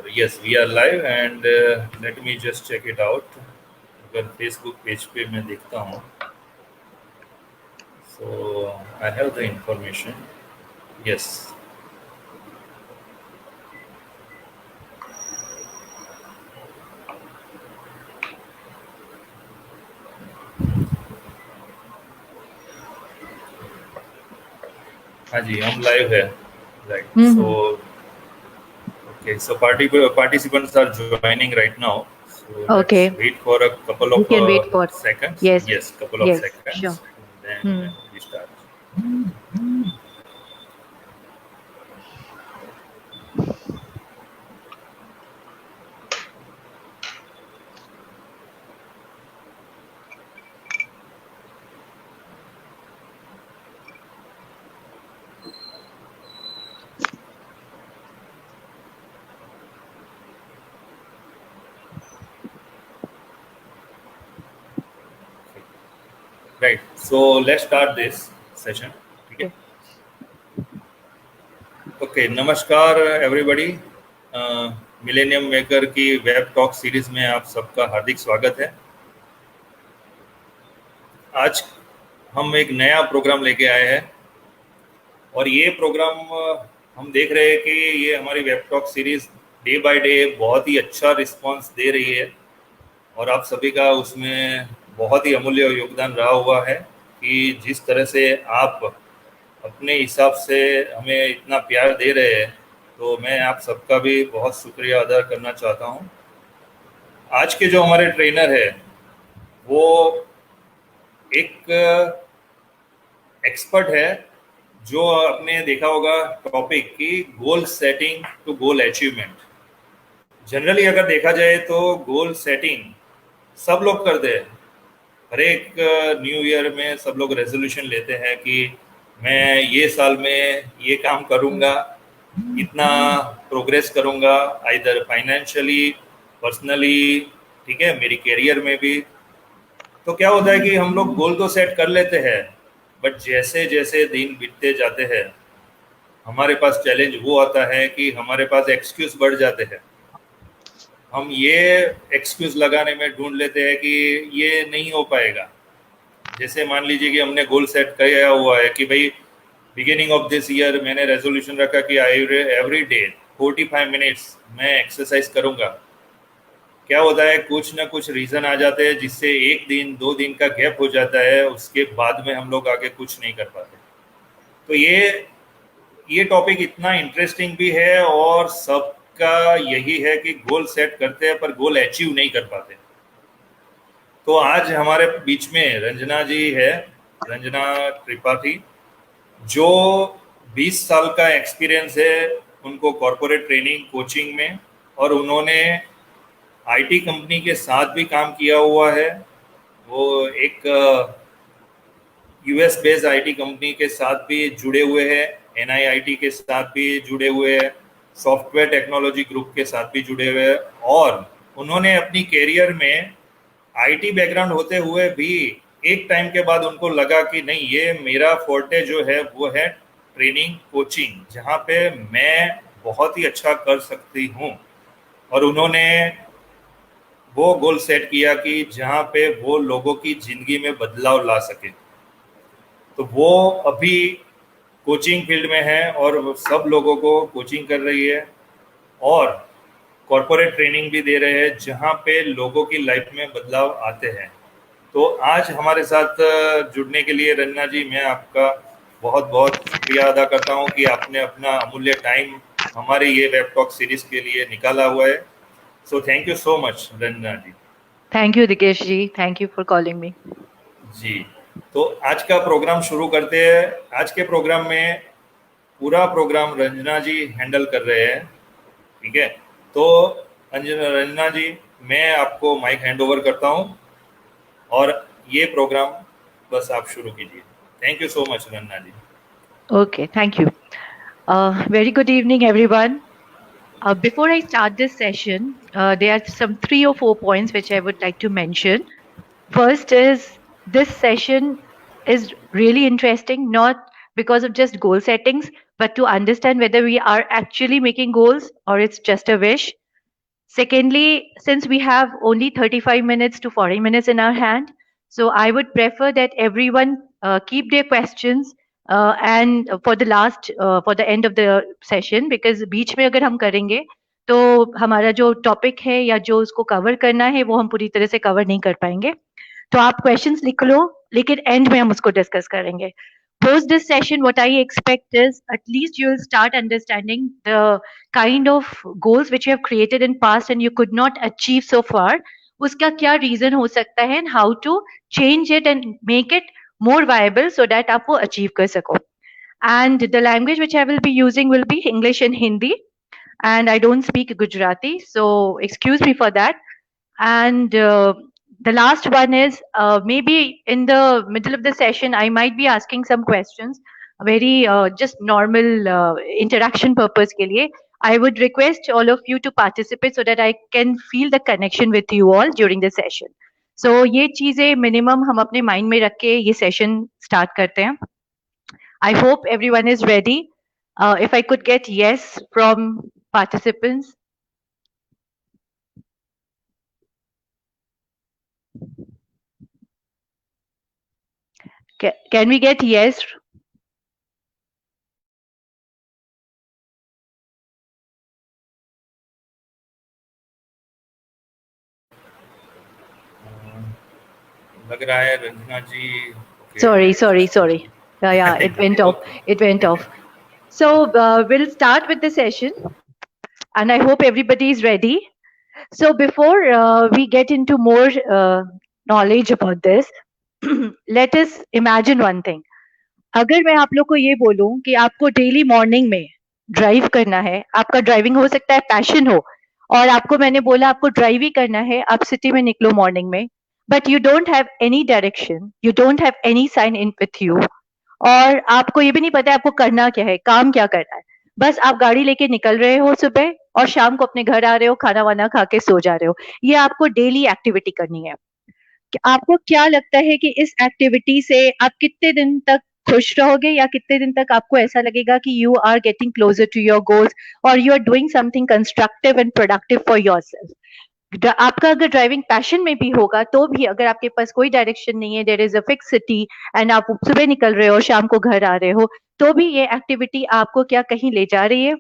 Yes, we are live and let me just check it out. अगर Facebook page पे मैं देखता हूँ, so I have the information. Yes. हाँ जी, हम लाइव है. Right. So okay, so participants are joining right now. So Okay. let's wait for a couple We of can wait for seconds. yes, couple of yes, seconds. sure. Then we start. Right. So let's start this session. Okay. Okay, नमस्कार everybody. Millennium maker की web talk series में आप सबका हार्दिक स्वागत है. आज हम एक नया प्रोग्राम लेके आए हैं और ये प्रोग्राम हम देख रहे हैं कि ये हमारी web talk series day by day बहुत ही अच्छा रिस्पांस दे रही है और आप सभी का उसमें बहुत ही अमूल्य योगदान रहा हुआ है कि जिस तरह से आप अपने हिसाब से हमें इतना प्यार दे रहे हैं, तो मैं आप सबका भी बहुत शुक्रिया अदा करना चाहता हूँ. आज के जो हमारे ट्रेनर है वो एक एक्सपर्ट है जो आपने देखा होगा टॉपिक की goal setting to goal achievement. Generally अगर देखा जाए तो गोल सेटिंग सब लोग करते हैं. हर एक न्यू ईयर में सब लोग रेजोल्यूशन लेते हैं कि मैं ये साल में ये काम करूँगा, इतना प्रोग्रेस करूँगा, आइदर फाइनेंशियली, पर्सनली, ठीक है, मेरी करियर में भी. तो क्या होता है कि हम लोग गोल तो सेट कर लेते हैं, बट जैसे जैसे दिन बीतते जाते हैं हमारे पास चैलेंज वो आता है कि हमारे पास एक्सक्यूज बढ़ जाते हैं. हम ये एक्सक्यूज लगाने में ढूंढ लेते हैं कि ये नहीं हो पाएगा. जैसे मान लीजिए कि हमने गोल सेट किया हुआ है कि भाई बिगिनिंग ऑफ दिस ईयर मैंने रेजोल्यूशन रखा कि एवरी डे 45 मिनट्स मैं एक्सरसाइज करूंगा. क्या होता है, कुछ ना कुछ रीज़न आ जाते हैं जिससे एक दिन 2 दिन का गैप हो जाता है, उसके बाद में हम लोग आगे कुछ नहीं कर पाते. तो ये टॉपिक इतना इंटरेस्टिंग भी है और सबका यही है कि गोल सेट करते हैं पर गोल अचीव नहीं कर पाते. तो आज हमारे बीच में रंजना जी है, रंजना त्रिपाठी, जो 20 साल का एक्सपीरियंस है उनको कॉर्पोरेट ट्रेनिंग कोचिंग में, और उन्होंने आईटी कंपनी के साथ भी काम किया हुआ है. वो एक यूएस बेस्ड आईटी कंपनी के साथ भी जुड़े हुए हैं, एनआईआईटी के साथ भी जुड़े हुए हैं, सॉफ्टवेयर टेक्नोलॉजी ग्रुप के साथ भी जुड़े हुए हैं. और उन्होंने अपनी कैरियर में आईटी बैकग्राउंड होते हुए भी एक टाइम के बाद उनको लगा कि नहीं, ये मेरा फोर्टे जो है वो है ट्रेनिंग कोचिंग, जहाँ पे मैं बहुत ही अच्छा कर सकती हूँ. और उन्होंने वो गोल सेट किया कि जहाँ पे वो लोगों की जिंदगी में बदलाव ला सके. तो वो अभी कोचिंग फील्ड में है और सब लोगों को कोचिंग कर रही है और कॉर्पोरेट ट्रेनिंग भी दे रहे हैं जहाँ पे लोगों की लाइफ में बदलाव आते हैं. तो आज हमारे साथ जुड़ने के लिए रंजना जी, मैं आपका बहुत बहुत शुक्रिया अदा करता हूँ कि आपने अपना अमूल्य टाइम हमारे ये वेब टॉक सीरीज के लिए निकाला हुआ है. So thank you so much Ranjana ji. Thank you Dikesh ji, thank you for calling me. जी, तो आज का प्रोग्राम शुरू करते हैं. आज के प्रोग्राम में पूरा प्रोग्राम रंजना जी हैंडल कर रहे हैं, ठीक है. तो रंजना जी, मैं आपको माइक हैंड ओवर करता हूँ और ये प्रोग्राम बस आप शुरू कीजिए. Thank you so much Ranjana ji. Okay, thank you. Very good evening, everyone. Before I start this session, there are some 3 or 4 points which I would like to mention. First is, this session is really interesting, not because of just goal settings, but to understand whether we are actually making goals or it's just a wish. Secondly, since we have only 35 minutes to 40 minutes in our hand, so I would prefer that everyone keep their questions and for the last, for the end of the session, because बीच में अगर हम करेंगे तो हमारा जो topic है या जो उसको कवर करना है वो हम पूरी तरह से कवर नहीं कर पाएंगे. तो आप क्वेश्चंस लिख लो, लेकिन एंड में हम उसको डिस्कस करेंगे. Post this session, what I expect is at least you'll start understanding the kind of goals which you have created in past and you could not achieve so far. उसका क्या reason हो सकता है and how to change it and make it more viable so that आप वो achieve कर सको. And the language which I will be using will be English and Hindi, and I don't speak Gujarati, so excuse me for that. And the last one is maybe in the middle of the session, I might be asking some questions, very just normal interaction purpose के लिए. I would request all of you to participate so that I can feel the connection with you all during the session. So ये चीजें minimum हम अपने mind में रख के ये session start करते हैं. I hope everyone is ready. If I could get yes from participants. Can we get yes? लग रहा है रंजना जी. Sorry. Yeah, it went off. It went off. So we'll start with the session, and I hope everybody is ready. So before we get into more knowledge about this, let us imagine one thing. अगर मैं आप लोग को ये बोलूं कि आपको daily morning में ड्राइव करना है, आपका ड्राइविंग हो सकता है पैशन हो, और आपको मैंने बोला आपको ड्राइव ही करना है, आप सिटी में निकलो मॉर्निंग में, but you don't have any direction, you don't have any sign in with you, और आपको ये भी नहीं पता है आपको करना क्या है, काम क्या करना है, बस आप गाड़ी लेके निकल रहे हो सुबह और शाम को अपने घर आ रहे हो, खाना वाना खा के सो जा रहे हो. ये आपको डेली एक्टिविटी करनी है. आपको क्या लगता है कि इस एक्टिविटी से आप कितने दिन तक खुश रहोगे, या कितने दिन तक आपको ऐसा लगेगा कि you are getting closer to your goals और you are doing something constructive and productive for yourself. आपका अगर ड्राइविंग पैशन में भी होगा तो भी अगर आपके पास कोई डायरेक्शन नहीं है, there is a fix city and आप सुबह निकल रहे हो शाम को घर आ रहे हो, तो भी ये एक्टिविटी आपको क्या कहीं ले जा रही है?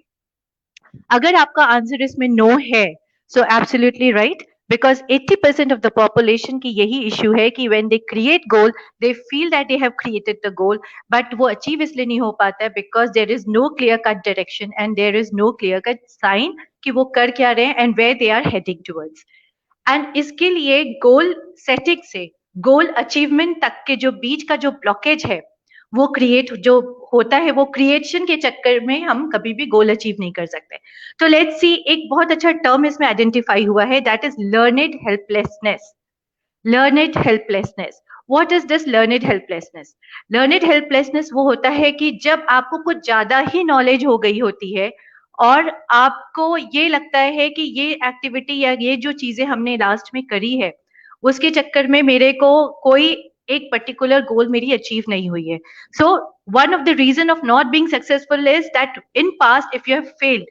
अगर आपका आंसर इसमें नो है, so absolutely right, because 80% of the population की यही issue है कि when they create goal, they feel that they have created the goal, but वो achieve इसलिए नहीं हो पाता है because there is no clear cut direction and there is no clear cut sign कि वो कर क्या रहे हैं and where they are heading towards. And इसके लिए गोल सेटिंग से गोल अचीवमेंट तक के जो बीच का जो ब्लॉकेज है वो क्रिएट जो होता है, वो क्रिएशन के चक्कर में हम कभी भी गोल अचीव नहीं कर सकते. तो लेट्स सी, एक बहुत अच्छा टर्म इसमें आइडेंटिफाई हुआ है, that is learned helplessness. Learned helplessness. What is this learned helplessness? Learned helplessness वो होता है कि जब आपको कुछ ज्यादा ही नॉलेज हो गई होती है और आपको ये लगता है कि ये एक्टिविटी या ये जो चीजें हमने लास्ट में करी है उसके चक्कर में मेरे को कोई एक पर्टिकुलर गोल मेरी अचीव नहीं हुई है. So one of the reason of not being successful is that in past if you have failed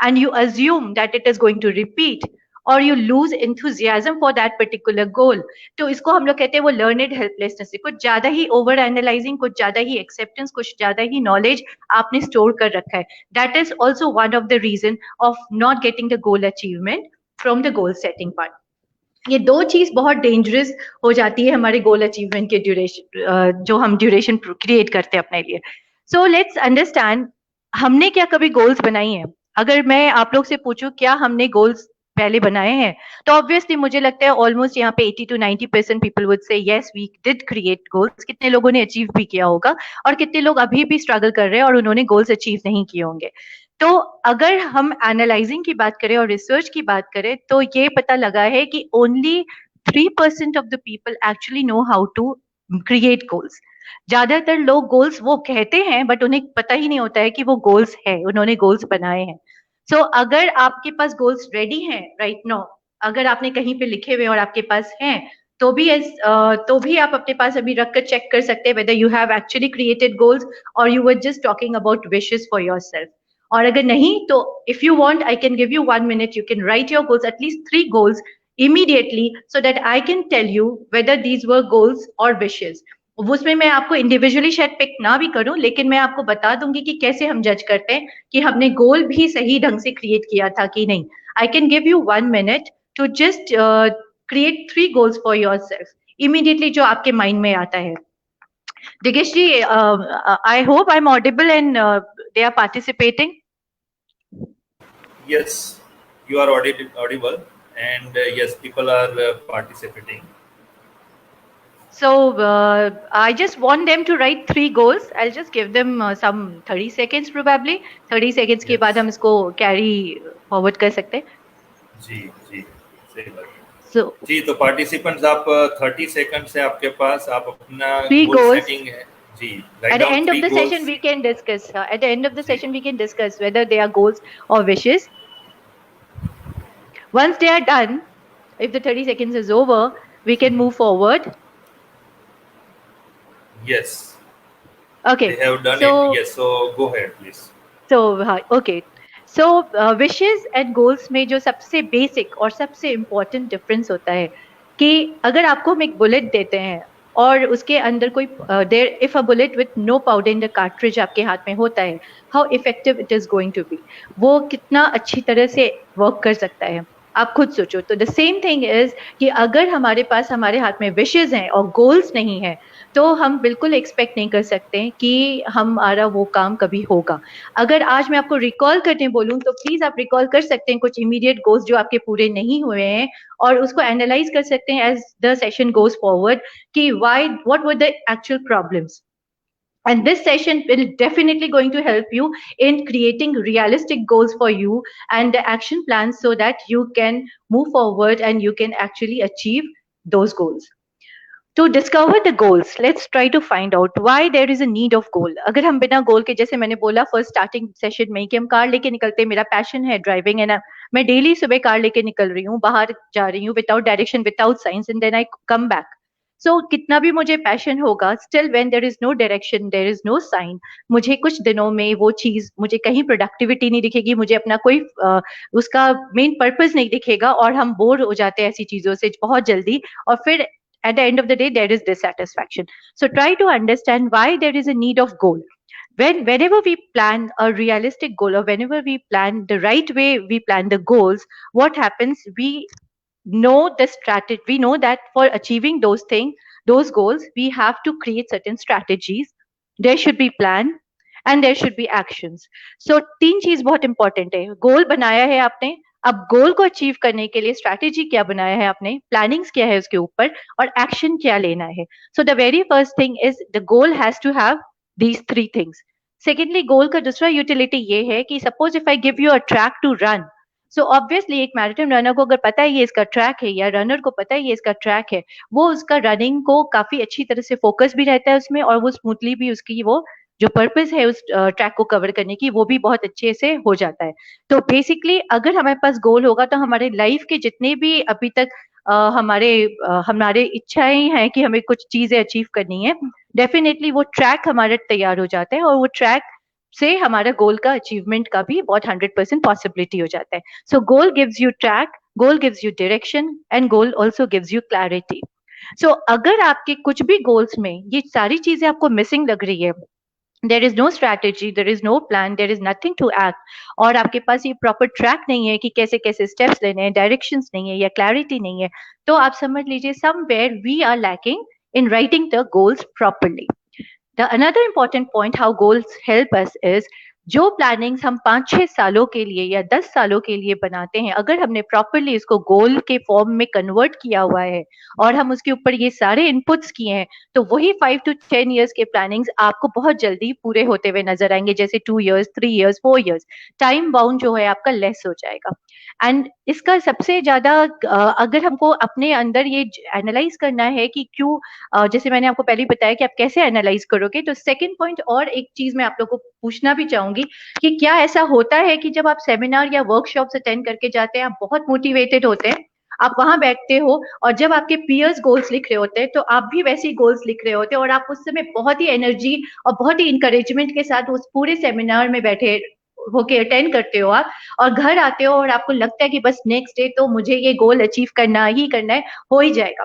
and you assume that it is going to repeat, or you lose enthusiasm for that particular goal. तो इसको हम लोग कहते हैं वो learned helplessness है. कुछ ज्यादा ही over analyzing, कुछ ज्यादा ही acceptance, कुछ ज्यादा ही knowledge आपने store कर रखा है. That is also one of the reason of not getting the goal achievement from the goal setting part. ये दो चीज बहुत डेंजरस हो जाती है हमारे गोल अचीवमेंट के ड्यूरेशन, जो हम ड्यूरेशन क्रिएट करते हैं अपने लिए. सो लेट्स अंडरस्टैंड, हमने क्या कभी गोल्स बनाई हैं? अगर मैं आप लोग से पूछूं क्या हमने गोल्स पहले बनाए हैं, तो ऑब्वियसली मुझे लगता है ऑलमोस्ट यहाँ पे 80 to 90% people would say yes we did create goals. कितने लोगों ने अचीव भी किया होगा और कितने लोग अभी भी स्ट्रगल कर रहे हैं और उन्होंने गोल्स अचीव नहीं किए होंगे. तो अगर हम एनालाइजिंग की बात करें और रिसर्च की बात करें तो ये पता लगा है कि only 3% of the people actually know how to create goals. ज्यादातर लोग गोल्स वो कहते हैं बट उन्हें पता ही नहीं होता है कि वो गोल्स है, उन्होंने गोल्स बनाए हैं. सो अगर आपके पास गोल्स रेडी हैं राइट नाउ, अगर आपने कहीं पे लिखे हुए और आपके पास हैं, तो भी आप अपने पास अभी रख कर चेक कर सकते हैं whether you have actually created goals or you were just talking about wishes for yourself. और अगर नहीं तो if you want I can give you 1 minute, you can write your goals, at least 3 goals immediately, so that I can tell you whether these were goals or wishes. उसमें मैं आपको individually शायद pick ना भी करूं, लेकिन मैं आपको बता दूंगी कि कैसे हम जज करते हैं कि हमने गोल भी सही ढंग से क्रिएट किया था कि नहीं. I can give you 1 minute to just create 3 goals for yourself immediately जो आपके माइंड में आता है. Digesh ji, I hope I'm audible and they are participating. Yes, you are audible, and yes, people are participating. So I just want them to write 3 goals. I'll just give them some 30 seconds probably. 30 seconds के Yes. बाद हम इसको carry forward कर सकते हैं. जी जी सही बात. So जी तो पार्टिसिपेंट्स आप 30 सेकंड से आपके पास आप अपना 3 गोल goals. सेटिंग है जी. At the end of the session, we can discuss. At the end of the session, we can discuss whether they are goals or wishes. Once they are done, if the 30 seconds is over, we can move forward. Yes. Okay. They have done so, it. Yes. So go ahead, please. So okay. So wishes and goals में जो सबसे basic और सबसे important difference होता है कि अगर आपको हम एक बुलेट देते हैं और उसके अंदर कोई there if a bullet with no powder in the cartridge आपके हाथ में होता है, how effective it is going to be, वो कितना अच्छी तरह से वर्क कर सकता है, आप खुद सोचो. तो द सेम थिंग इज कि अगर हमारे पास हमारे हाथ में विशेज हैं और गोल्स नहीं है, तो हम बिल्कुल एक्सपेक्ट नहीं कर सकते कि हमारा वो काम कभी होगा. अगर आज मैं आपको रिकॉल करने बोलूं तो प्लीज आप रिकॉल कर सकते हैं कुछ इमीडिएट गोल्स जो आपके पूरे नहीं हुए हैं और उसको एनालाइज कर सकते हैं as the session goes forward कि why what were the actual problems. And this session will definitely going to help you in creating realistic goals for you and the action plans so that you can move forward and you can actually achieve those goals. To discover the goals, let's try to find out why there is a need of goal. अगर हम बिना गोल के, जैसे मैंने बोला first starting session में कि हम कार लेके निकलते हैं, मेरा पैशन है ड्राइविंग एंड मैं डेली सुबह कार लेके निकल रही हूँ, बाहर जा रही हूँ without direction without science and then I come back. So कितना भी मुझे पैशन होगा, still when there is no direction, there is no sign, मुझे कुछ दिनों में वो चीज, मुझे कहीं प्रोडक्टिविटी नहीं दिखेगी, मुझे अपना कोई उसका मेन पर्पस नहीं दिखेगा और हम बोर हो जाते हैं ऐसी चीजों से बहुत जल्दी और फिर at the end of the day there is dissatisfaction. So try to understand why there is a need of goal. Whenever we plan a realistic goal or whenever we plan the right way, we plan the goals, what happens, we know the strategy, we know that for achieving those things, those goals, we have to create certain strategies. There should be plan and there should be actions. So तीन चीज बहुत important है. गोल बनाया है आपने, अब गोल को achieve करने के लिए स्ट्रैटेजी क्या बनाया है आपने, प्लानिंग्स क्या है उसके ऊपर और एक्शन क्या लेना है. So the very first thing is the goal has to have these 3 things. Secondly goal का दूसरा यूटिलिटी ये है कि suppose if I give you a track to run, so obviously एक मैराथन रनर को अगर पता है ये इसका ट्रैक है या रनर को पता है ये इसका ट्रैक है, वो उसका रनिंग को काफी अच्छी तरह से फोकस भी रहता है उसमें और वो स्मूथली भी उसकी वो जो पर्पस है उस ट्रैक को कवर करने की वो भी बहुत अच्छे से हो जाता है. तो अगर हमारे पास गोल होगा तो हमारे लाइफ के जितने भी अभी तक हमारे इच्छाएं हैं कि हमें कुछ चीजें अचीव करनी है, डेफिनेटली वो ट्रैक हमारा तैयार हो जाता है और वो ट्रैक से हमारा गोल का अचीवमेंट का भी बहुत 100% पॉसिबिलिटी हो जाता है. So goal gives you track, goal gives you direction and goal also gives you clarity. So अगर आपके कुछ भी गोल्स में ये सारी चीजें आपको मिसिंग लग रही है, there is no strategy, there is no plan, there is nothing to act, और आपके पास ये प्रॉपर ट्रैक नहीं है कि कैसे कैसे स्टेप्स लेने हैं, डायरेक्शंस नहीं है या क्लैरिटी नहीं है, तो आप समझ लीजिए somewhere we are lacking in writing the goals properly. The another important point how goals help us is जो प्लानिंग्स हम 5-6 सालों के लिए या 10 सालों के लिए बनाते हैं, अगर हमने प्रॉपरली इसको गोल के फॉर्म में कन्वर्ट किया हुआ है और हम उसके ऊपर ये सारे इनपुट्स किए हैं, तो वही 5 to 10 years के प्लानिंग्स आपको बहुत जल्दी पूरे होते हुए नजर आएंगे. जैसे 2 years, 3 years, 4 years, time bound जो है आपका लेस हो जाएगा. एंड इसका सबसे ज्यादा अगर हमको अपने अंदर ये एनालाइज करना है कि क्यों, जैसे मैंने आपको पहले बताया कि आप कैसे एनालाइज करोगे, तो सेकंड पॉइंट और एक चीज मैं आप लोगों को पूछना भी चाहूंगी कि क्या ऐसा होता है कि जब आप सेमिनार या वर्कशॉप्स अटेंड करके जाते हैं, आप बहुत मोटिवेटेड होते हैं, आप वहां बैठते हो और जब आपके पीयर्स गोल्स लिख रहे होते हैं तो आप भी वैसे ही गोल्स लिख रहे होते हैं और आप उस समय बहुत ही एनर्जी और बहुत ही इंकरेजमेंट के साथ उस पूरे सेमिनार में बैठे होके अटेंड करते हो आप, और घर आते हो और आपको लगता है कि बस नेक्स्ट डे तो मुझे ये गोल अचीव करना ही करना है, हो ही जाएगा।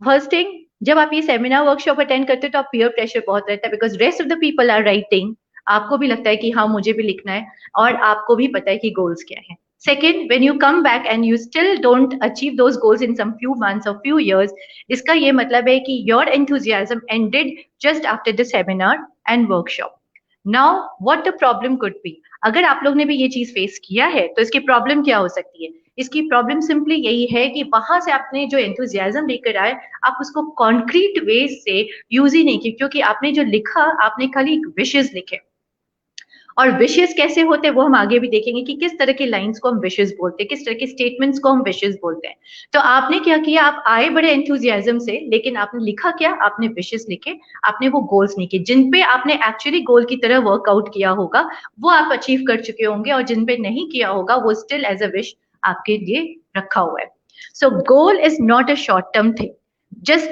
फर्स्ट थिंग, जब आप ये सेमिनार वर्कशॉप अटेंड करते हो तो आप पीयर प्रेशर बहुत रहता है, because rest of the people are writing, आपको भी लगता है कि हाँ मुझे भी लिखना है, और आपको भी पता है कि गोल्स क्या है। Second, when you come back and you still don't achieve those goals in some few months or few years, इसका ये मतलब है कि your enthusiasm ended just after the seminar and workshop. Now, what the problem could be? अगर आप लोग ने भी ये चीज फेस किया है तो इसकी प्रॉब्लम क्या हो सकती है? इसकी प्रॉब्लम सिंपली यही है कि वहां से आपने जो एंथुजियाज्म लेकर आए, आप उसको कॉन्क्रीट वे से यूज ही नहीं किया, क्योंकि आपने जो लिखा, आपने खाली विशेष लिखे। और विशेष कैसे होते हैं वो हम आगे भी देखेंगे कि किस तरह की लाइंस को हम विशेष बोलते हैं, किस तरह के स्टेटमेंट्स को हम विशेष बोलते हैं। तो आपने क्या किया, आप आए बड़े एंथुजियाज्म से, लेकिन आपने लिखा क्या, आपने विशेष लिखे, आपने वो गोल्स नहीं किए। जिन पे आपने एक्चुअली गोल की तरह वर्कआउट किया होगा वो आप अचीव कर चुके होंगे, और जिन पे नहीं किया होगा वो स्टिल एज अ विश आपके लिए रखा हुआ है। So goal is not a short term thing, just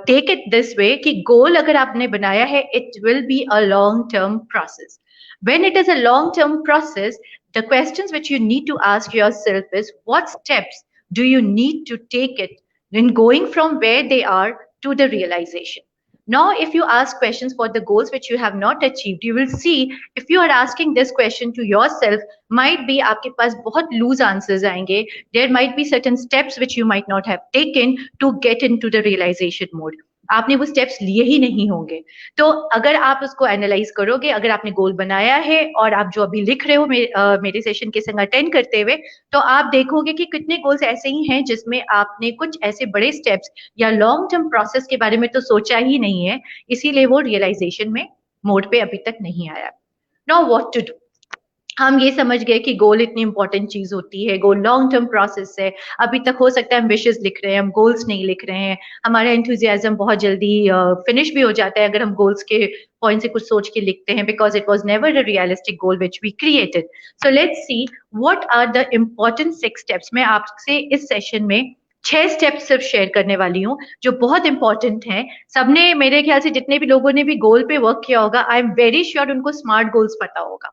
take it this way कि गोल अगर आपने बनाया है, it will be a long term process. When it is a long term process, the questions which you need to ask yourself is, what steps do you need to take it in going from where they are to the realization? Now, if you ask questions for the goals which you have not achieved, you will see, if you are asking this question to yourself, might be आपके पास बहुत loose answers आएंगे. There might be certain steps which you might not have taken to get into the realization mode. आपने वो steps लिए ही नहीं होंगे। तो अगर आप उसको एनालाइज करोगे, अगर आपने गोल बनाया है और आप जो अभी लिख रहे हो मेरे सेशन के संग अटेंड करते हुए, तो आप देखोगे कि कितने गोल्स ऐसे ही हैं जिसमें आपने कुछ ऐसे बड़े स्टेप्स या लॉन्ग टर्म प्रोसेस के बारे में तो सोचा ही नहीं है, इसीलिए वो रियलाइजेशन में मोड पे अभी तक नहीं आया। Now what to do? हम ये समझ गए कि गोल इतनी इंपॉर्टेंट चीज होती है, गोल लॉन्ग टर्म प्रोसेस है। अभी तक हो सकता है हम विशेस लिख रहे हैं, हम गोल्स नहीं लिख रहे हैं, हमारा एंथुजियाज्म बहुत जल्दी फिनिश भी हो जाता है अगर हम गोल्स के पॉइंट से कुछ सोच के लिखते हैं, because it was never a realistic goal which we created. So let's see what are the important 6 steps. मैं आपसे इस सेशन में 6 स्टेप्स सिर्फ शेयर करने वाली हूँ जो बहुत इंपॉर्टेंट हैं। सबने, मेरे ख्याल से जितने भी लोगों ने भी गोल पे वर्क किया होगा, आई एम वेरी श्योर उनको स्मार्ट गोल्स पता होगा,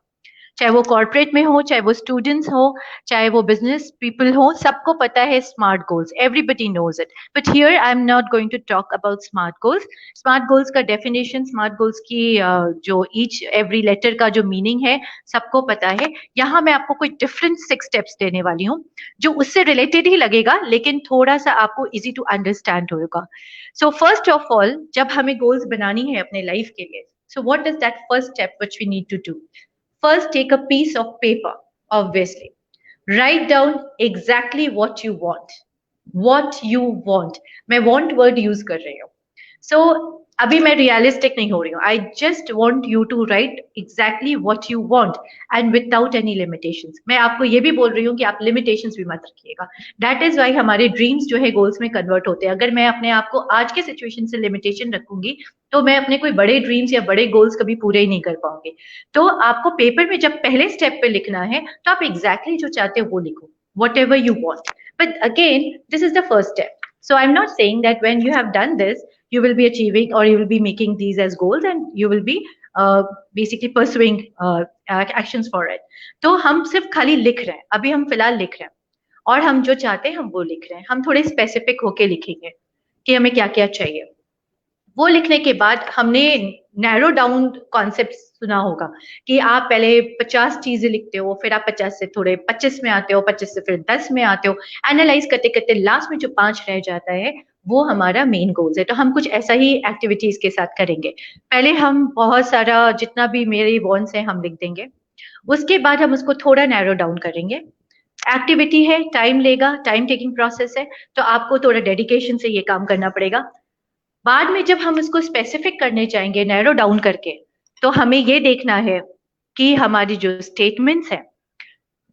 चाहे वो कॉर्पोरेट में हो, चाहे वो स्टूडेंट्स हो, चाहे वो बिजनेस पीपल हो, सबको पता है smart goals, everybody knows it. But here I am not going to talk about smart goals. Smart goals का डेफिनेशन, स्मार्ट गोल्स की जो ईच एवरी लेटर का जो मीनिंग है सबको पता है। यहाँ मैं आपको कोई डिफरेंट 6 स्टेप्स देने वाली हूँ जो उससे रिलेटेड ही लगेगा, लेकिन थोड़ा सा आपको इजी टू अंडरस्टैंड होगा। सो फर्स्ट ऑफ ऑल, जब हमें गोल्स बनानी है अपने लाइफ के लिए, so what is that first step which we need to do? First, take a piece of paper, obviously. Write down exactly what you want. What you want. मैं want word use कर रही हूँ. So, अभी मैं realistic नहीं हो रही हूँ. I just want you to write exactly what you want and without any limitations. मैं आपको ये भी बोल रही हूँ कि आप limitations भी मत रखिएगा. That is why हमारे dreams जो है goals में convert होते हैं. अगर मैं अपने आप को आज के situation से limitation रखूंगी, तो मैं अपने कोई बड़े ड्रीम्स या बड़े गोल्स कभी पूरे ही नहीं कर पाऊंगी। तो आपको पेपर में जब पहले स्टेप पे लिखना है, तो आप एग्जैक्टली जो चाहते हो वो लिखो, what ever you want. But again, this is the first step. So I am not saying that when you have done this, you will be achieving or you will be making these as goals and you will be basically pursuing actions for it. तो हम सिर्फ खाली लिख रहे हैं, अभी हम फिलहाल लिख रहे हैं, और हम जो चाहते हैं हम वो लिख रहे हैं। हम थोड़े स्पेसिफिक होके लिखेंगे कि हमें क्या क्या चाहिए। वो लिखने के बाद हमने नैरो डाउन कॉन्सेप्ट सुना होगा कि आप पहले 50 चीजें लिखते हो, फिर आप 50 से थोड़े 25 में आते हो, 25 से फिर 10 में आते हो, एनालाइज करते करते लास्ट में जो 5 रह जाता है वो हमारा मेन गोल्स है। तो हम कुछ ऐसा ही एक्टिविटीज के साथ करेंगे। पहले हम बहुत सारा जितना भी मेरे वॉन्ट्स हैं हम लिख देंगे, उसके बाद हम उसको थोड़ा नैरो डाउन करेंगे। एक्टिविटी है, टाइम लेगा, टाइम टेकिंग प्रोसेस है, तो आपको थोड़ा डेडिकेशन से ये काम करना पड़ेगा। बाद में जब हम इसको स्पेसिफिक करने जाएंगे नैरो डाउन करके, तो हमें ये देखना है कि हमारी जो स्टेटमेंट्स हैं,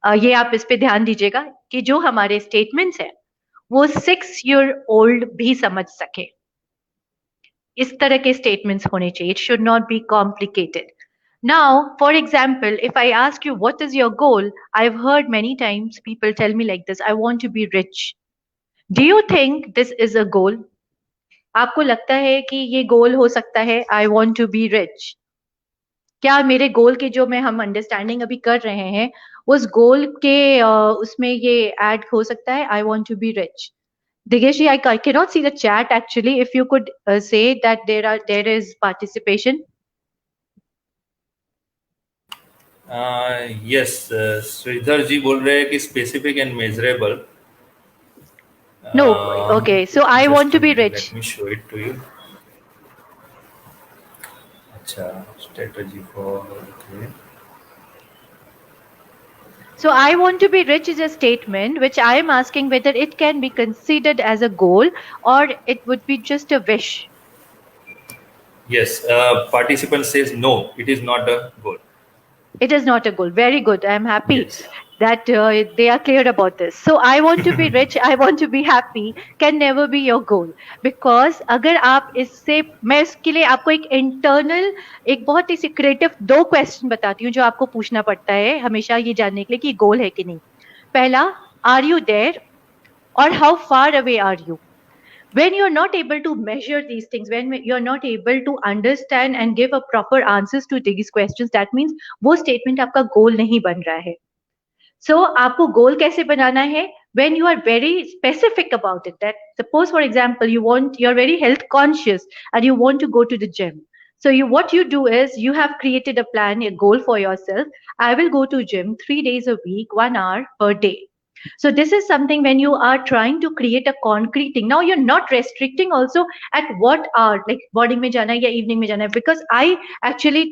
ये आप इस पे ध्यान दीजिएगा कि जो हमारे स्टेटमेंट्स हैं वो 6 ईयर ओल्ड भी समझ सके। इस तरह के स्टेटमेंट्स होने चाहिए। It should not be complicated. Now for example, if I ask you what is your goal, I have heard many times people tell me like this, I want to be rich. Do you think this is a goal? आपको लगता है कि ये goal हो सकता है, I want to be rich? क्या मेरे गोल के जो मैं हम अंडरस्टैंडिंग अभी कर रहे हैं उस गोल के उसमें ये ऐड हो सकता है, I want to be rich. Digesh, I cannot see the chat actually. If you could say that there is participation. Yes, Shridhar ji बोल रहे हैं कि specific and measurable. No, okay. So I want just to a be minute, rich. Let me show it to you. अच्छा, strategy for, okay. So I want to be rich is a statement which I am asking whether it can be considered as a goal or it would be just a wish. Yes, participant says no, it is not a goal. It is not a goal. Very good. I am happy Yes. that they are clear about this. So I want to be rich, I want to be happy can never be your goal. Because अगर आप इससे, मैं इसके लिए आपको एक internal, एक बहुत ही क्रिएटिव 2 क्वेश्चन बताती हूँ जो आपको पूछना पड़ता है हमेशा ये जानने के लिए कि गोल है कि नहीं. पहला, आर यू देयर, और how far away are you. When you're not able to measure these things, when you're not able to understand and give a proper answers to these questions, that means वो statement आपका goal नहीं बन रहा है. So आपको goal कैसे बनाना है? When you are very specific about it. That suppose for example you're very health conscious and you want to go to the gym. So what you do is you have created a plan, a goal for yourself. I will go to gym 3 days a week, 1 hour per day. So this is something when you are trying to create a concrete thing. Now you're not restricting also at what hour, like morning में जाना है या evening में जाना है. Because I actually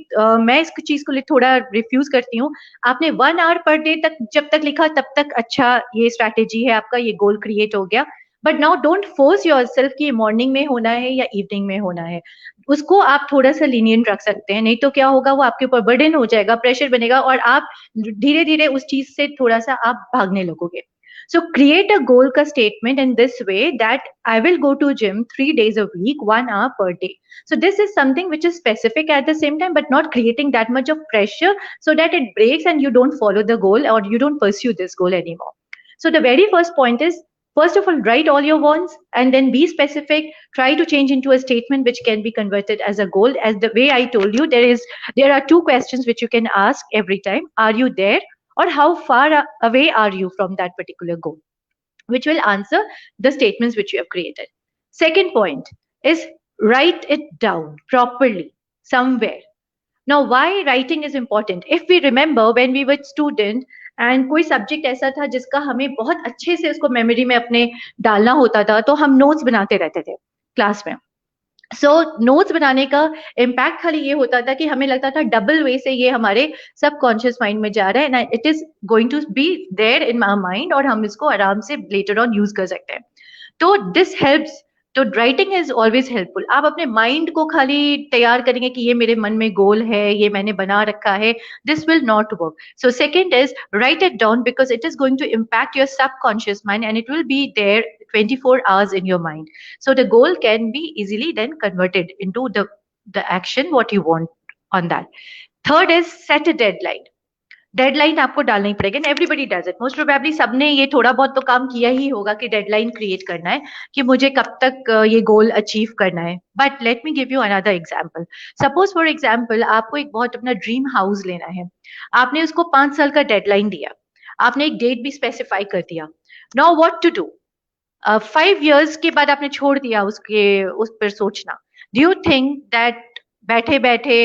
मैं इस चीज को थोड़ा रिफ्यूज करती हूँ. आपने 1 hour per day तक जब तक लिखा तब तक अच्छा, ये स्ट्रैटेजी है आपका, ये गोल क्रिएट हो गया. But now don't force yourself कि मॉर्निंग में होना है या इवनिंग में होना है. उसको आप थोड़ा सा लीनियंट रख सकते हैं, नहीं तो क्या होगा, वो आपके ऊपर बर्डन हो जाएगा, प्रेशर बनेगा और आप धीरे धीरे उस चीज से थोड़ा सा आप भागने लगोगे. So create a goal ka statement in this way that I will go to gym 3 days a week, 1 hour per day. So this is something which is specific at the same time, but not creating that much of pressure so that it breaks and you don't follow the goal or you don't pursue this goal anymore. So the very first point is, first of all, write all your wants and then be specific. Try to change into a statement which can be converted as a goal. As the way I told you, there are 2 questions which you can ask every time. Are you there? Or how far away are you from that particular goal, which will answer the statements which you have created. Second point is write it down properly somewhere. Now why writing is important? If we remember when we were student and कोई subject ऐसा था जिसका हमें बहुत अच्छे से उसको memory में अपने डालना होता था, तो हम नोट्स बनाते रहते थे क्लास में. सो नोट्स बनाने का इम्पैक्ट खाली ये होता था कि हमें लगता था डबल वे से ये हमारे सबकॉन्शियस माइंड में जा रहा है and it is going to be there in my mind और हम इसको आराम से लेटर ऑन यूज कर सकते हैं. तो दिस हेल्प्स. तो राइटिंग इज ऑलवेज हेल्पफुल. आप अपने माइंड को खाली तैयार करेंगे कि ये मेरे मन में गोल है, ये मैंने बना रखा है, this will not work. So second is write it down because it is going to impact your subconscious mind and it will be there 24 hours in your mind. So the goal can be easily then converted into the action what you want on that. Third is set a deadline. Deadline आपको डालना ही पड़ेगा and everybody does it. Most probably सबने ये थोड़ा बहुत तो काम किया ही होगा कि डेडलाइन क्रिएट करना है कि मुझे कब तक ये गोल अचीव करना है. But let me give you another example. Suppose for example आपको एक बहुत अपना ड्रीम हाउस लेना है. आपने उसको 5 साल का डेडलाइन दिया, आपने एक डेट भी स्पेसिफाई कर दिया. Now what to do? 5 years के बाद आपने छोड़ दिया उस पर सोचना. डू यू थिंक दैट बैठे बैठे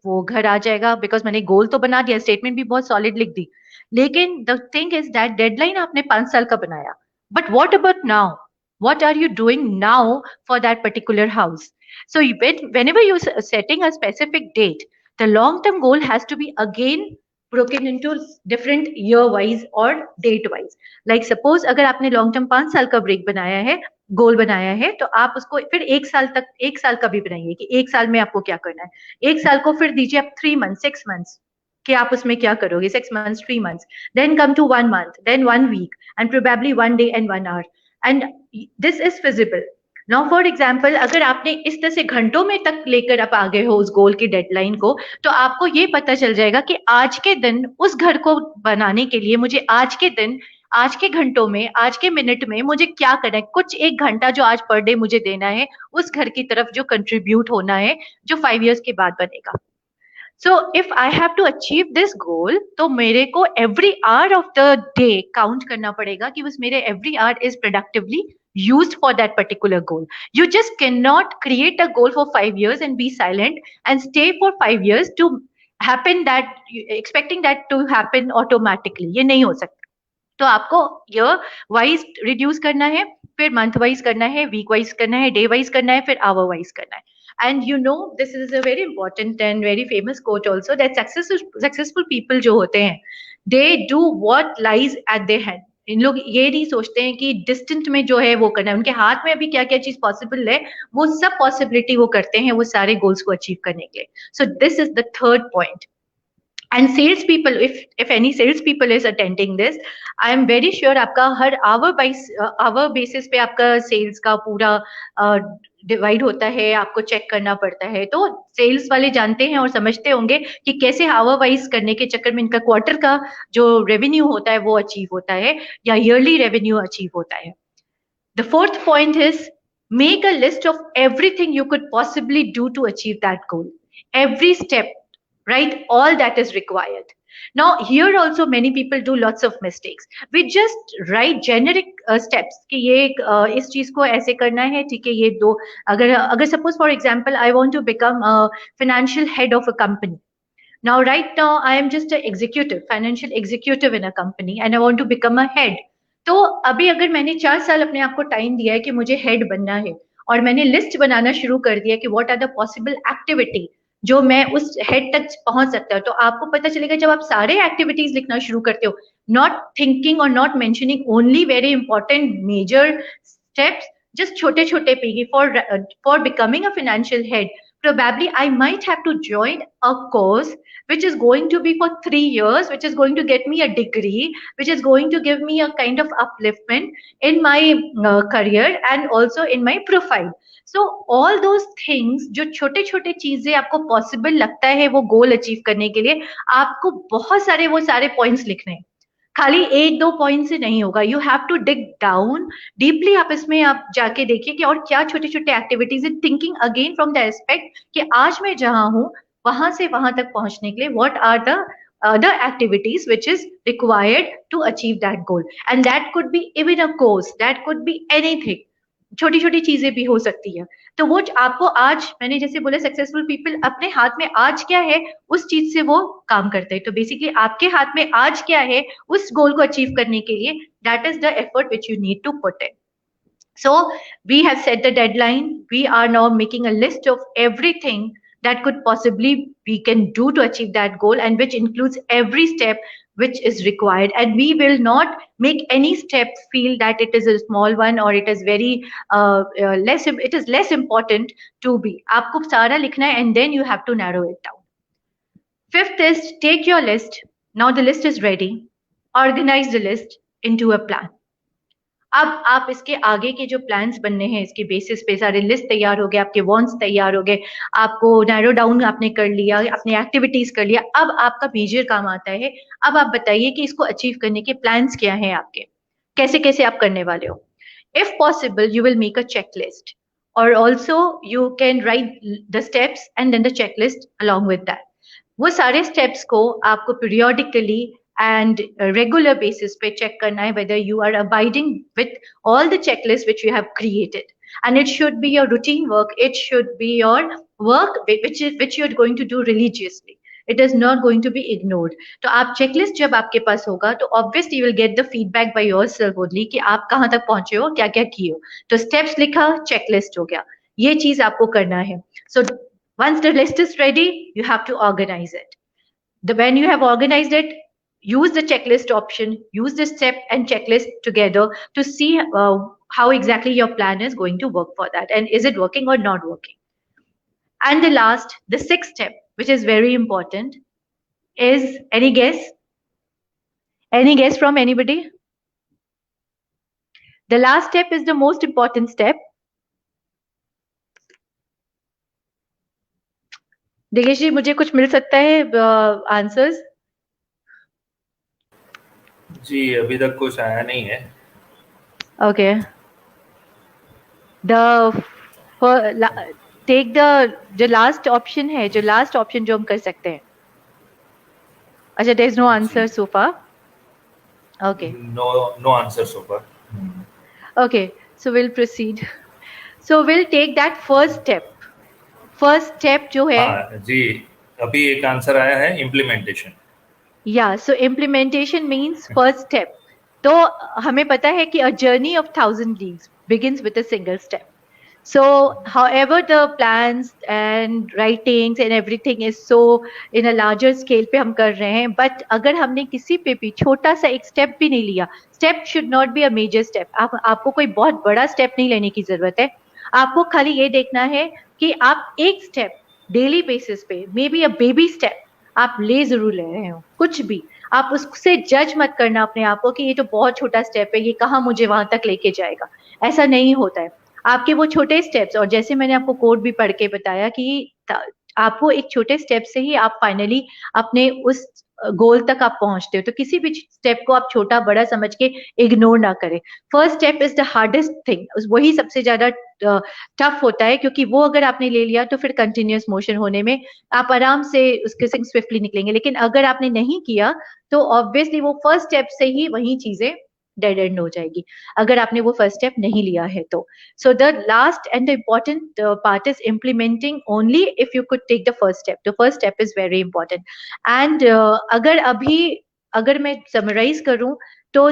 वो घर आ जाएगा? बिकॉज मैंने गोल तो बना दिया, स्टेटमेंट भी बहुत सॉलिड लिख दी, लेकिन the thing is that deadline आपने 5 साल का बनाया. But what about now? what are you doing now for that particular house? So whenever you're setting a specific date, the long term goal has to be again broken into different year wise or date wise. Like suppose अगर आपने long term 5 साल का break बनाया है, गोल बनाया है, तो आप उसको फिर 1 साल तक, 1 साल का भी बनाइए कि 1 साल में आपको क्या करना है. 1 साल को फिर दीजिए आप 3 months, 6 months कि आप उसमें क्या करोगे. 6 months, 3 months, then come to 1 month, then 1 week, and probably 1 day and 1 hour. And this is feasible. Now for example, अगर आपने इस तरह से घंटों में तक लेकर आप आगे हो उस गोल की डेडलाइन को, तो आपको ये पता चल जाएगा कि आज के दिन उस घर को बनाने के लिए मुझे आज के दिन, आज के घंटों में, आज के मिनट में मुझे क्या करना है. कुछ 1 घंटा जो आज पर डे मुझे देना है उस घर की तरफ जो कंट्रीब्यूट होना है, जो 5 years के बाद बनेगा. So if I have to achieve this goal, तो मेरे को every hour of the day count करना पड़ेगा कि बस मेरे every hour is productively used for that particular goal. You just cannot create a goal for 5 years and be silent and stay for 5 years to happen that expecting that to happen automatically. ये नहीं हो सकता. तो आपको year wise reduce करना है, फिर month wise करना है, वीक वाइज करना है, डे वाइज करना है, फिर आवर वाइज करना है. And you know this is a very important and very famous quote also that successful people जो होते हैं they do what lies at their hand. इन लोग ये नहीं सोचते हैं कि डिस्टेंट में जो है वो करना है, उनके हाथ में अभी क्या क्या चीज पॉसिबल है वो सब पॉसिबिलिटी वो करते हैं वो सारे गोल्स को अचीव करने के लिए. So this is the third point. And sales people, if any sales people is attending this, I am very sure आपका हर hour basis पे आपका sales का पूरा डिवाइड होता है, आपको चेक करना पड़ता है. तो सेल्स वाले जानते हैं और समझते होंगे कि कैसे आवर वाइज करने के चक्कर में इनका क्वार्टर का जो रेवेन्यू होता है वो अचीव होता है या ईयरली रेवेन्यू अचीव होता है. The fourth point is make a list of everything you could possibly do to achieve that goal. Every step, write all that is required. Now here also many people do lots of mistakes. We just write generic steps कि ये इस चीज को ऐसे करना है, ठीक है, ये दो. अगर suppose for example I want to become a financial head of a company. Now right now I am just an executive, financial executive in a company and I want to become a head. तो अभी अगर मैंने 4 साल अपने आप को time दिया है कि मुझे हेड बनना है और मैंने लिस्ट बनाना शुरू कर दिया कि what are the possible activity जो मैं उस हेड तक पहुंच सकता है, तो आपको पता चलेगा जब आप सारे एक्टिविटीज लिखना शुरू करते हो, नॉट थिंकिंग और not mentioning only very important major steps, just छोटे पे for becoming a financial head, probably I might have to join a course which is going to be for 3 years, which is going to get me a degree, which is going to give me a kind of upliftment in my career and also in my profile. So all those things जो छोटे चीजें आपको possible लगता है वो goal achieve करने के लिए, आपको बहुत सारे वो सारे पॉइंट्स लिखने हैं. खाली 1-2 पॉइंट से नहीं होगा. You have to dig down deeply. आप इसमें आप जाके देखिए कि और क्या छोटे activities in thinking again from the aspect कि आज मैं जहां हूं वहां से वहां तक पहुंचने के लिए what are the other activities which is required to achieve that goal. And that could be even a course, that could be anything. छोटी चीजें भी हो सकती है. तो वो आपको आज, मैंने जैसे बोला सक्सेसफुल पीपल अपने हाथ में आज क्या है उस चीज से वो काम करते हैं. तो बेसिकली आपके हाथ में आज क्या है उस गोल को अचीव करने के लिए, that is the effort which you need to put in. So we have set the deadline. We are now making a list of everything that could possibly we can do to achieve that goal, and which includes every step which is required. And we will not make any step feel that it is a small one or it is very less. It is less important to be. आपको सारा लिखना है and then you have to narrow it down. Fifth is take your list. Now the list is ready. Organize the list into a plan. अब आप इसके आगे के जो प्लान्स बनने हैं इसके बेसिस पे सारे लिस्ट तैयार हो गए, आपके वॉन्ट्स तैयार हो गए, आपको नैरो डाउन आपने कर लिया, अपने एक्टिविटीज कर लिया. अब आपका मेजर काम आता है. अब आप बताइए कि इसको अचीव करने के प्लान्स क्या हैं आपके, कैसे कैसे आप करने वाले हो. If possible you will make a check list और also you can write the steps and then the check list along with that. वो सारे स्टेप्स को आपको पीरियोडिकली and regular basis पे check करना है whether you are abiding with all the checklists which you have created. And it should be your routine work. It should be your work which you're going to do religiously. It is not going to be ignored. तो आप checklist जब आपके पास होगा तो obviously you will get the feedback by yourself only कि आप कहाँ तक पहुंचे हो, क्या क्या किए हो. तो steps लिखा, checklist हो गया. ये चीज आपको करना है. So once the list is ready, you have to organize it. When you have organized it, use the checklist option, use the step and checklist together to see how exactly your plan is going to work for that and is it working or not working. And the last, the sixth step, which is very important, is any guess? Any guess from anybody? The last step is the most important step. Digesh जी मुझे कुछ मिल सकता है answers? जी अभी तक कुछ आया नहीं है. Okay. टेक द जो लास्ट ऑप्शन है, जो लास्ट ऑप्शन जो हम कर सकते हैं. अच्छा, there is no answer so far. Okay. No answer so far. Okay, so we'll proceed. So we'll take that first step. First step जो है, हाँ जी, अभी एक आंसर आया है, implementation. yeah, so implementation means first step. तो हमें पता है कि a journey of 1,000 leagues begins with a single step. So however the plans and writings and everything is so in a larger scale पे हम कर रहे हैं, but अगर हमने किसी पे भी छोटा सा एक step भी नहीं लिया, step should not be a major step. आपको कोई बहुत बड़ा step नहीं लेने की जरूरत है. आपको खाली ये देखना है कि आप एक step daily basis पे, maybe a baby step आप ले जरूर ले रहे हो, कुछ भी. आप उससे जज मत करना अपने आप को कि ये तो बहुत छोटा स्टेप है, ये कहाँ मुझे वहां तक लेके जाएगा. ऐसा नहीं होता है. आपके वो छोटे स्टेप्स, और जैसे मैंने आपको कोड भी पढ़ के बताया कि आपको एक छोटे स्टेप से ही आप फाइनली अपने उस गोल तक आप पहुंचते हो. तो किसी भी स्टेप को आप छोटा बड़ा समझ के इग्नोर ना करें. First step is the hardest thing, वही सबसे ज्यादा टफ होता है, क्योंकि वो अगर आपने ले लिया तो फिर कंटिन्यूअस मोशन होने में आप आराम से उसके से स्विफ्टली निकलेंगे. लेकिन अगर आपने नहीं किया तो ऑब्वियसली वो फर्स्ट स्टेप से ही वही चीजें डेड एंड हो जाएगी, अगर आपने वो फर्स्ट स्टेप नहीं लिया है तो. So the last and the important part is implementing only if you could take the first step. The first step is very important. And अगर मैं समराइज करूं तो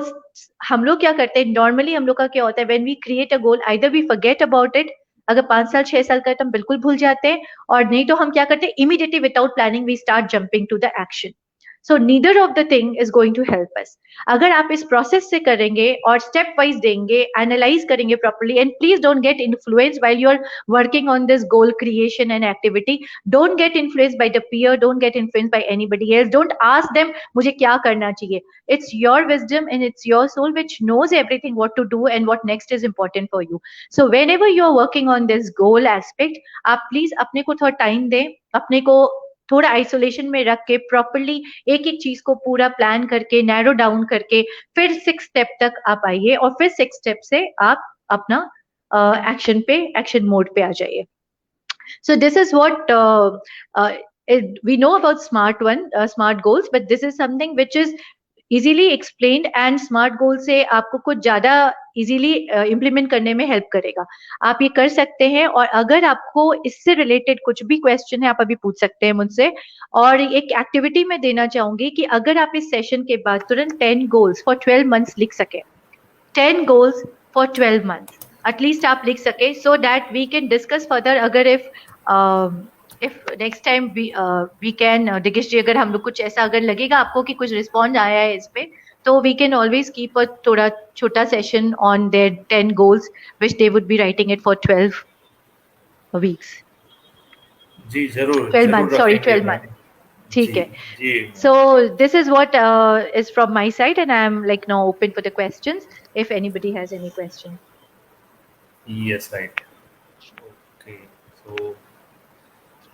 हम लोग क्या करते हैं नॉर्मली, हम लोग का क्या होता है, when we create a goal either we forget about it, अगर 5 साल 6 साल का है तो हम बिल्कुल भूल जाते हैं, और नहीं तो हम क्या करते हैं, immediately without planning we start jumping to the action. So neither of the thing is going to help us. अगर आप इस प्रोसेस से करेंगे और स्टेप वाइज देंगे, एनालाइज करेंगे properly, and please don't get influenced while you are working on this goal creation and activity. Don't get influenced by the peer, don't get influenced by anybody else, don't ask them मुझे क्या करना चाहिए. It's your wisdom and it's your soul which knows everything what to do and what next is important for you. So whenever you are working on this goal aspect, आप please अपने को थोड़ा time दें, अपने को थोड़ा isolation में रख के प्रॉपरली एक एक चीज को पूरा प्लान करके नैरो डाउन करके फिर 6 स्टेप तक आप आइए, और फिर 6 स्टेप से आप अपना एक्शन मोड पे आ जाइए. So this is what we know about smart goals, but this is something which is easily explained, and smart goal से आपको कुछ ज्यादा easily implement करने में help करेगा. आप ये कर सकते हैं, और अगर आपको इससे related कुछ भी question है आप अभी पूछ सकते हैं मुझसे. और एक activity मैं देना चाहूंगी कि अगर आप इस session के बाद तुरंत 10 goals for 12 months लिख सके, 10 goals for 12 months at least आप लिख सके, so that we can discuss further. अगर if next time we can Digesh जी, अगर हम लोग कुछ ऐसा अगर लगेगा आपको कि कुछ रिस्पॉन्ड आया है इस पे, तो we can always keep a थोड़ा छोटा session on their 10 goals which they would be writing it for 12 weeks. जी जरूर. 12 months, sorry, 12 months. ठीक है. So this is what is from my side, and I am like now open for the questions if anybody has any question. Yes, right. Okay. So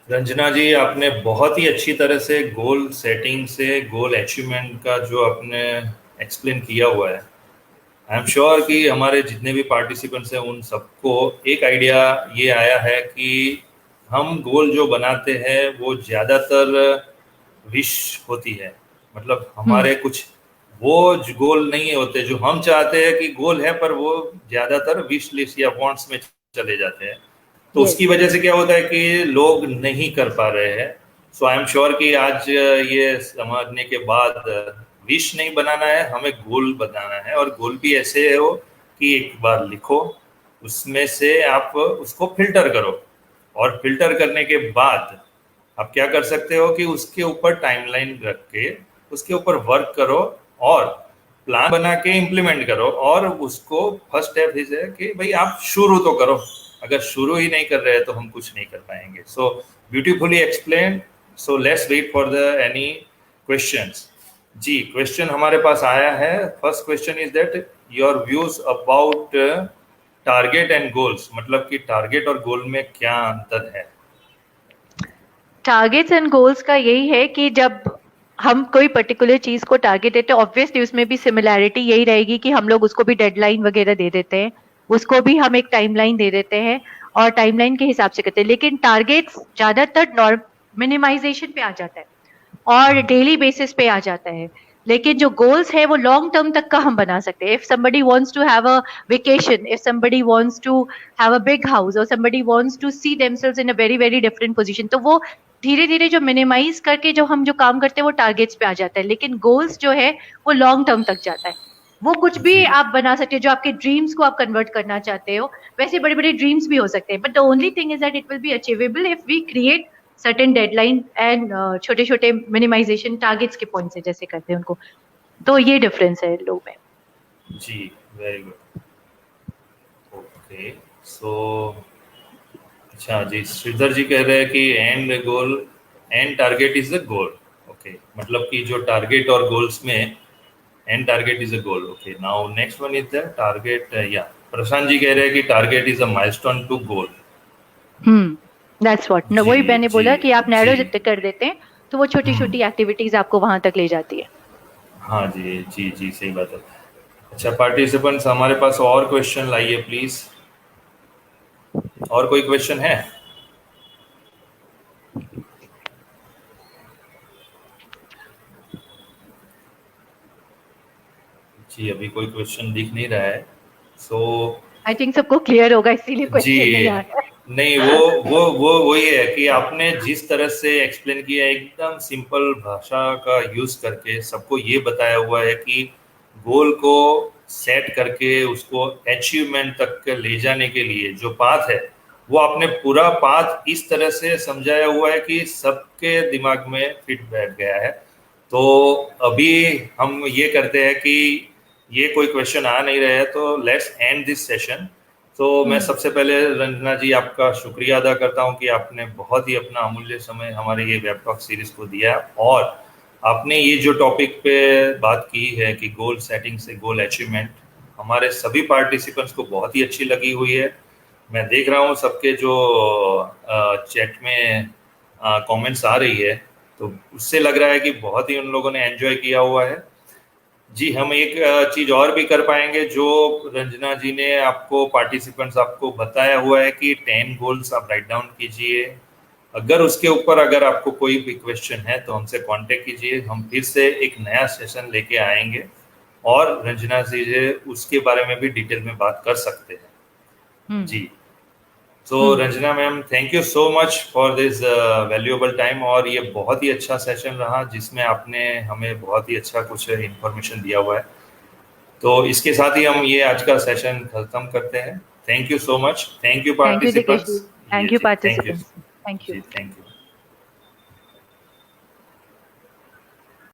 Ranjana जी, आपने बहुत ही अच्छी तरह से goal setting से गोल achievement का जो आपने एक्सप्लेन किया हुआ है. आई एम श्योर कि हमारे जितने भी पार्टिसिपेंट्स हैं उन सबको एक आइडिया ये आया है कि हम गोल जो बनाते हैं वो ज़्यादातर विश होती है. मतलब हमारे कुछ वो गोल नहीं होते जो हम चाहते हैं कि गोल है, पर वो ज़्यादातर विश लिस्ट या वांट्स में चले जाते हैं. तो उसकी वजह से क्या होता है कि लोग नहीं कर पा रहे हैं. सो आई एम श्योर कि आज ये समझने के बाद विश नहीं बनाना है, हमें गोल बनाना है. और गोल भी ऐसे हो कि एक बार लिखो, उसमें से आप उसको फिल्टर करो, और फिल्टर करने के बाद आप क्या कर सकते हो कि उसके ऊपर टाइमलाइन रख के उसके ऊपर वर्क करो और प्लान बना के इम्प्लीमेंट करो. और उसको फर्स्ट स्टेप है कि भाई आप शुरू तो करो. अगर शुरू ही नहीं कर रहे हैं तो हम कुछ नहीं कर पाएंगे. So beautifully explain. So let's wait for the any questions. जी, क्वेश्चन हमारे पास आया है. First question is that your views about target and goals. मतलब कि टारगेट और गोल में क्या अंतर है? टारगेट्स एंड गोल्स का यही है कि जब हम कोई पर्टिकुलर चीज को टारगेट देते हैं, ऑब्वियसली उसमें भी सिमिलैरिटी यही रहेगी कि हम लोग उसको भी डेडलाइन वगैरह दे देते हैं, उसको भी हम एक टाइमलाइन दे देते हैं, और टाइमलाइन के हिसाब से करते हैं, लेकिन टारगेट्स ज्यादातर मिनिमाइजेशन पे आ जाता है और डेली बेसिस पे आ जाता है। लेकिन जो गोल्स है वो लॉन्ग टर्म तक का हम बना सकते हैं। If somebody wants to have a vacation, if somebody wants to have a big house, or somebody wants to see themselves in a very very different position, तो वो धीरे धीरे जो मिनिमाइज करके जो हम जो काम करते हैं वो टारगेट्स पे आ जाता है। लेकिन गोल्स जो है वो लॉन्ग टर्म तक जाता है। वो कुछ भी जी आप बना सकते हो, जो आपके ड्रीम्स को आप कन्वर्ट करना चाहते हो, वैसे बड़े बड़े ड्रीम्स भी हो सकते हैं, but the only thing is that it will be achievable if we create certain deadline and छोटे छोटे मिनिमाइजेशन टारगेट्स के पॉइंट से जैसे करते हैं उनको। तो ये डिफरेंस है लो में। जी, वेरी गुड। ओके, सो अच्छा जी, श्रीधर जी कह रहे हैं कि and target is the goal. Okay, मतलब कि जो टारगेट और गोल्स में and target is a goal. Okay, now next one is the target. या प्रशांत जी कह रहे हैं कि target is a milestone to goal. That's what जी वही मैंने जी बोला कि आप जी। नैरो कर देते हैं तो वो छोटी छोटी एक्टिविटीज आपको वहां तक ले जाती है। हाँ जी जी जी, सही बात है। अच्छा पार्टिसिपेंट्स, हमारे पास और क्वेश्चन लाइए प्लीज। और कोई क्वेश्चन है? जी, अभी कोई क्वेश्चन दिख नहीं रहा है। सो आई थिंक सबको क्लियर होगा, इसीलिए जी, क्वेश्चन नहीं आ रहा है। नहीं, वो वही है कि आपने जिस तरह से एक्सप्लेन किया, एकदम सिंपल भाषा का यूज करके सबको ये बताया हुआ है कि गोल को सेट करके उसको अचीवमेंट तक के ले जाने के लिए जो पाथ है, वो आपने पूरा पाथ इस तरह से समझाया हुआ है कि सबके दिमाग में फिट बैठ गया है। तो अभी हम ये करते हैं कि ये कोई क्वेश्चन आ नहीं रहे हैं, तो लेट्स एंड दिस सेशन। तो मैं सबसे पहले रंजना जी आपका शुक्रिया अदा करता हूं कि आपने बहुत ही अपना अमूल्य समय हमारे ये वेब टॉक सीरीज को दिया, और आपने ये जो टॉपिक पे बात की है कि गोल सेटिंग से गोल अचीवमेंट, हमारे सभी पार्टिसिपेंट्स को बहुत ही अच्छी लगी हुई है। मैं देख रहा हूँ सबके जो चैट में कमेंट्स आ रही है, तो उससे लग रहा है कि बहुत ही उन लोगों ने एंजॉय किया हुआ है। जी, हम एक चीज और भी कर पाएंगे जो रंजना जी ने आपको पार्टिसिपेंट्स आपको बताया हुआ है कि 10 गोल्स आप राइट डाउन कीजिए। अगर उसके ऊपर अगर आपको कोई भी क्वेश्चन है तो हमसे कांटेक्ट कीजिए, हम फिर से एक नया सेशन लेके आएंगे और रंजना जी से उसके बारे में भी डिटेल में बात कर सकते हैं। जी, तो Ranjana ma'am, thank you so much for this valuable time, और ये बहुत ही अच्छा सेशन रहा जिसमें आपने हमें बहुत ही अच्छा कुछ इन्फॉर्मेशन दिया हुआ है। तो इसके साथ ही हम ये आज का सेशन खत्म करते हैं। Thank you so much, thank you thank you Dikesh ji, participants. Thank you जी, thank you participants, thank you. जी, थैंक यू।